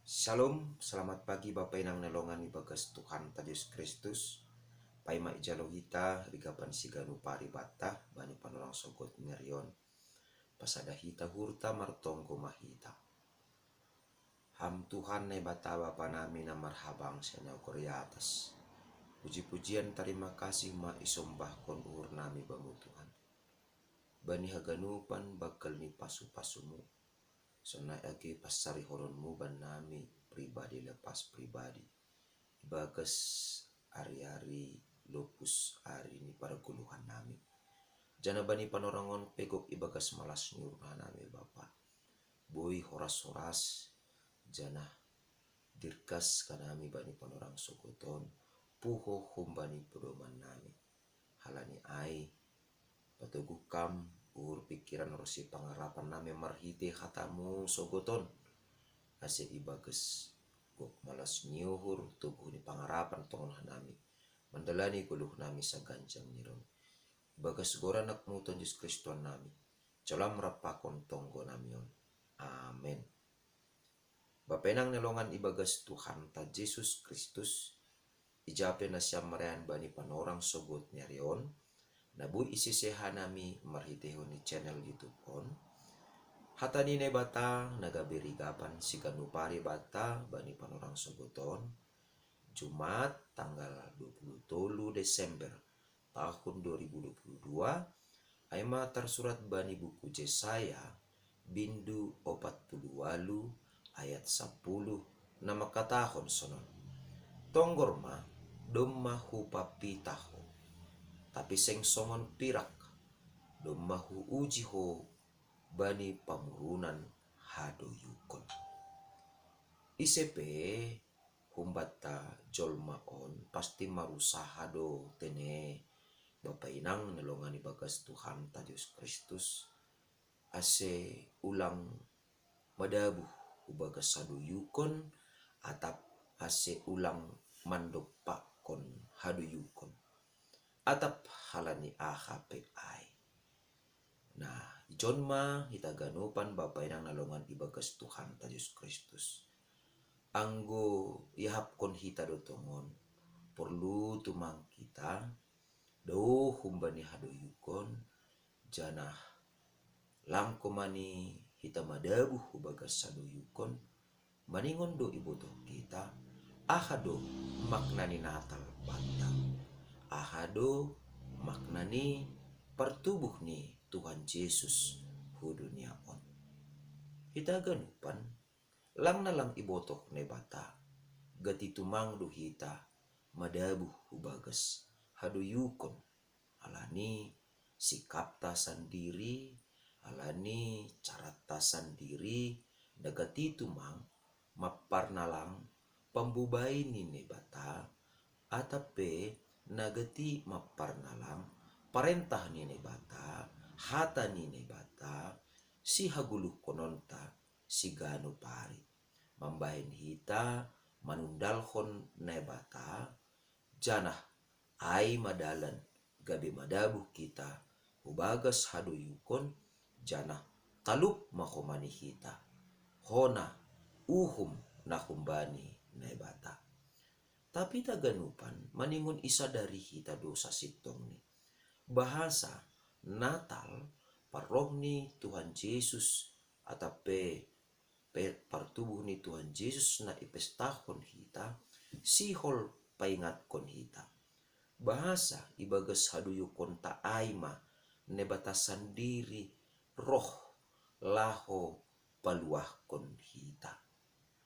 Shalom, selamat pagi Bapak Inang Nelongan Ibagas Tuhan Yesus Kristus. Paima ijalohita rigapan siganu paribata bani panorang sogot ngerion. Pasada hita hurta martonggo mahita. Ham Tuhan ne bata Bapa nami na marhabang senyau Korea atas. Puji-pujian terima kasih ma isombah kon uhur nami bamu Tuhan. Bani haganupan bakal ni pasu-pasumu. Sonai agi pasari horonmu ban nami pribadi lepas pribadi. Ibagas ari-ari lupus ari ni para guluhan nami. Jana bani panorangon pegok ibagas malas nyurna nami Bapa. Boy horas-horas jana dirkas kanami bani panorang sogoton. Puho humbani pedoman nami. Halani ai patugukam ur pikiran rosi pangarapan nami marhite hatamu sogoton. Ase ibagas gok malas nyuhur tubuh ni pangarapan tongon nami. Mandalani guluh nami sa ganjang niron. Ibagas gora nakmuton Yesus Kristus nami. Colam rapakon tonggo namion. Amen. Bapenang nelongan ibagas Tuhan ta Yesus Kristus. Ijape na siya marayan bani panorang sogot nyarion. Nabu isiseha nami marhiteho ni channel YouTube on. Hata ni bata nagabirigapan si ganupari bata bani panorang sogoton. Jumat tanggal 23 Desember tahun 2022 ay tersurat bani buku Yesaya bindu 48 ayat 10 na makatahon sonon. Tonggorma domma hupapitaho tapi seng songon pirak domma hu uji ho bani pamurunan hadoyukon. Isepe humbata jolma on pasti marusaha do tene Bapa Inang nelongan ibagas Tuhan ta Yesus Kristus ase ulang madabuh ubagas hadoyukon atap ase ulang mandopakon hadoyukon atap halani AHPI. Nah, ijon ma hita ganupan Bapa Inang nalongan ibagas Tuhan ta Yesus Kristus. Anggo ihapkon hita do tongon. Perlu tumang kita do humbani hadoyukon janah langkomani hita madabuh ubagas hadoyukon maningon do iboto kita ahado maknani Natal bantang. Ahado maknani pertubuh ni Tuhan Yesus hu dunia on. Hita ganupan lang na lang ibotok ne bata gati tumang do hita madabuh hubagas haduyukon alani sikap ta sandiri alani cara ta sandiri dagati tumang maparnalang pambubai ni ne bata atape nagati maparnalang parentah ni bata hata ni bata si haguluh kononta si gano pari mambahin hita manundalhon ne bata janah ai madalan gabi madabuh kita ubagas hadoyukon janah talup mahomani hita hona uhum nahumbani ne bata. Tapi taganupan maningon isa dari hita dosa sitong ni. Bahasa Natal paroh ni Tuhan Yesus atape partubuh ni Tuhan Yesus na ipestahon hita sihol paingat kon hita. Bahasa ibagas haduyukon ta aima ne batasan diri roh laho paluah kon hita.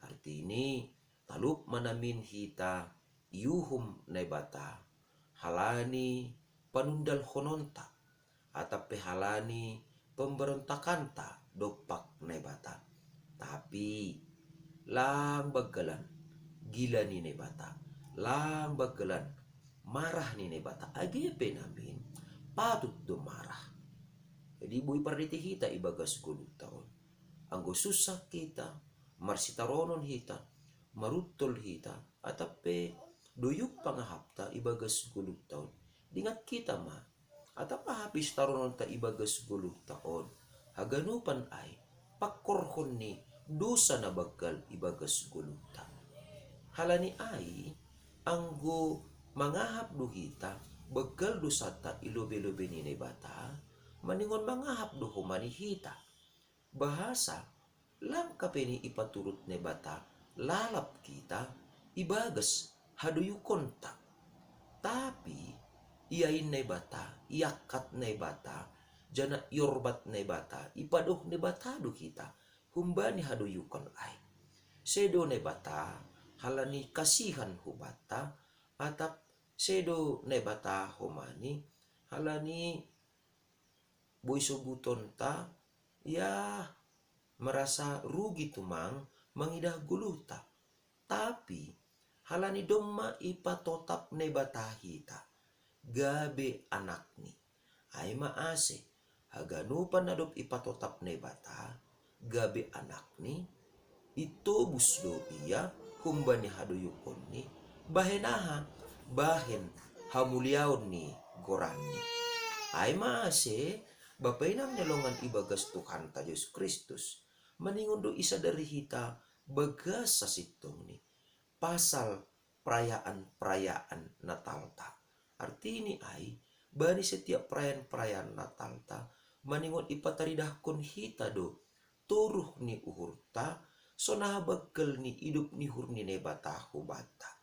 Arti ini talup manamin hita yuhum na bata halani panundal hononta atape halani pemberontakanta dopak na bata. Tapi lang bagalan gila ni ne bata lang bagalan marah ni ne bata agepe namin patut do marah. Jadi buhay pariti hita ibagas gulong taon anggo susah kita marsitaronon hita marutol hita atape duyuk pangahapta ibagas gulong taon dingat kita ma atapa habis taronon ta ibagas gulong taon haganupan ay pakorhon ni dosa na bagkal ibagas guluta. Halani ay anggo mangahap duhita bagkal dosata ilobe-lobe ni bata maningon mangahap do humanihita. Bahasa lang kapeni ipaturut ne bata lalap kita ibagas haduyukon ta. Tapi iyain ne bata, iyakat ne bata, jana yorbat ne bata, ipaduh ne bata do kita humbani haduyukon ay. Sedo ne bata halani kasihan hubata atap sedo ne bata humani halani boy sobuton ta ya merasa rugi tumang mangidah guluta. Tapi halani domma ipatotap ne batahita gabe anak ni ay maase haganupan nadop ipatotap ne bata gabe anak ni itobus do iya kumbani haduyukon ni bahenaha bahen hamuliaon ni gorani ay maase bapainang nelongan ibagas Tuhan ta Yesus Kristus maningon do isa dari hita bagas sa sitong ni pasal perayaan-perayaan Natal ta. Arti ini ay bani setiap perayaan-perayaan Natal ta maningon ipataridahkon hita do turuh ni uhurta so nahabagkel ni hidup ni hurni ne bata hubata.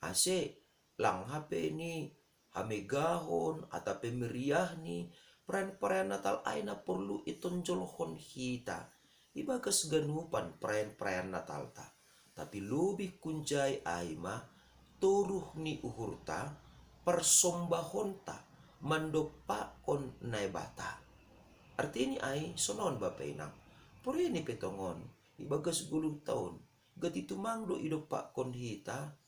Ase lang hape ni hamegahon atau pemeriah ni perayaan-perayaan Natal ay na perlu itonjolhon hita ibagas ganupan perayaan-perayaan Natal ta. Tapi lebih kunjai ay ma turuh ni uhurta persombahon ta mandopa on nay bata. Arti ini ay sonon bapainang puri ni petongon ibagas 10 taon gati tumangdo idopa kon hita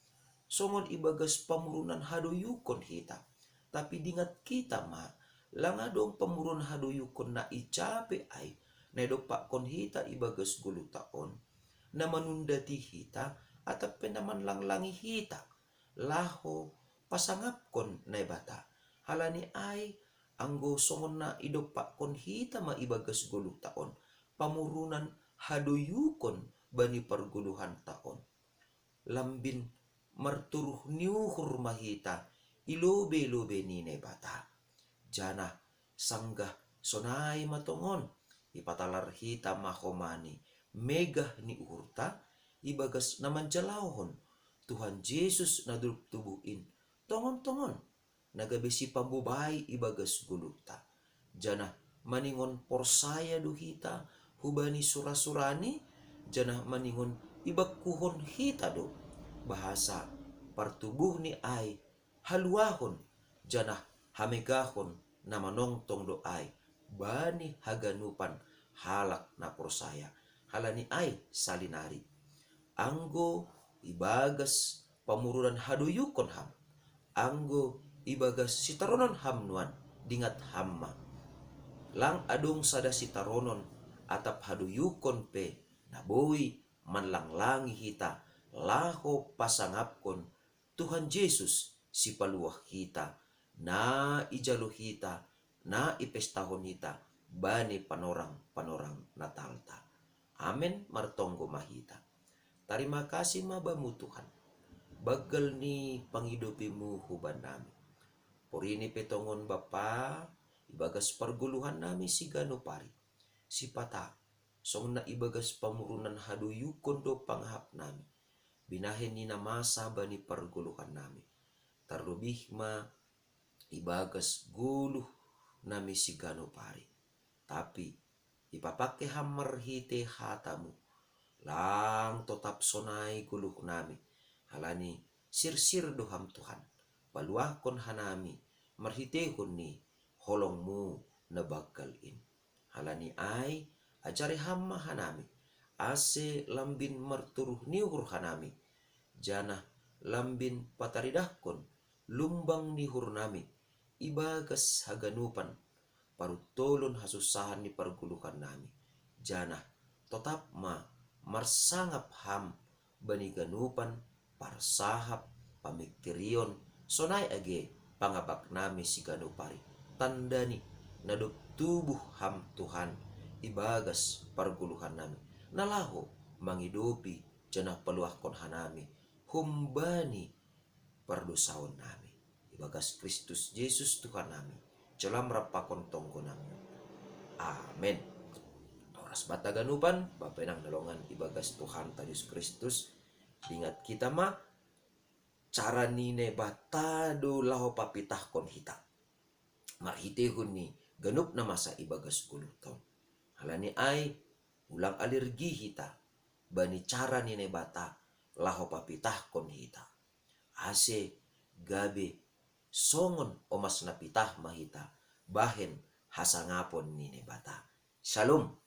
songon ibagas pamurunan haduyukon hita. Tapi dingat kita ma langadong pamurun haduyukon na icape ay na idopa kon hita ibagas 10 taon na manundati hita atap penaman langlangi hita laho pasangap kon na bata. Halani ay anggo songon na idopa kon hita maibagas 10 taon pamurunan haduyukon bani perguluhan taon lambin marturuh niuhur mahita ilobe-lobe ni ne bata jana sanggah sonai matongon ipatalar hita mahomani megah ni uhurta ibagas naman jalauhon Tuhan Yesus naduluk tubuhin tongon-tongon nagabesi pambubay ibagas guluta jana maningon porsaya duhita hubani sura-surani jana maningon ibagkuhon hita do bahasa partubuh ni ay haluahon jana hamegahon na manongtong do ay bani haganupan halak na porsaya halani ay salinari anggo ibagas pamurunan haduyukon ham anggo ibagas sitaronon hamnuan dingat hamma lang adong sada sitaronon atap haduyukon pe naboy manlanglangi hita laho pasangapkon Tuhan Yesus si paluah hita na ijalo hita na ipestahon hita bani panorang Natal ta. Amen martonggo mahita. Terima kasih mabamu Tuhan. Bagal ni panghidupimu huban nami. Puri ni petongon Bapa, ibagas perguluhan nami si ganupari. Si pata, song na ibagas pamurunan haduyukon do panghap nami. Binahin ni na masa bani perguluhan nami. Terlebih ma ibagas guluh nami si ganupari. Tapi ipapake hammer hite hatamu lang tetap sonai guluh nami halani sir-sir doham Tuhan paluahkon hanami marhitehon ni holongmu na bagalin halani ay ajari hamma hanami ase lambin marturuh niur hanami jana lambin pataridahkon lumbang nihur nami ibagas haganupan parutolon hasusahan ni perguluhan nami jana tetap ma marsangap ham bani ganupan parsahap pamikirion sonai age pangabak nami si ganupari tandani nadop tubuh ham Tuhan ibagas perguluhan nami nalaho mangidopi janah peluahkon hanami humbani perdosaon nami. Ibagas Kristus Yesus Tuhan nami. Celam rapakon tongko nami. Amin. Oras bata ganupan, bapenang nalongan ibagas Tuhan Yesus Kristus. Ingat kita mah, cara nine batado laho papitahkon hita. Marhitehun ni ganup na masa ibagas 10 tahun. Halani ay ulang alergi hita. Bani cara nine bata laho papitahkon hita. Ase gabe songon omas napitah mahita bahen hasangapon nine bata. Shalom.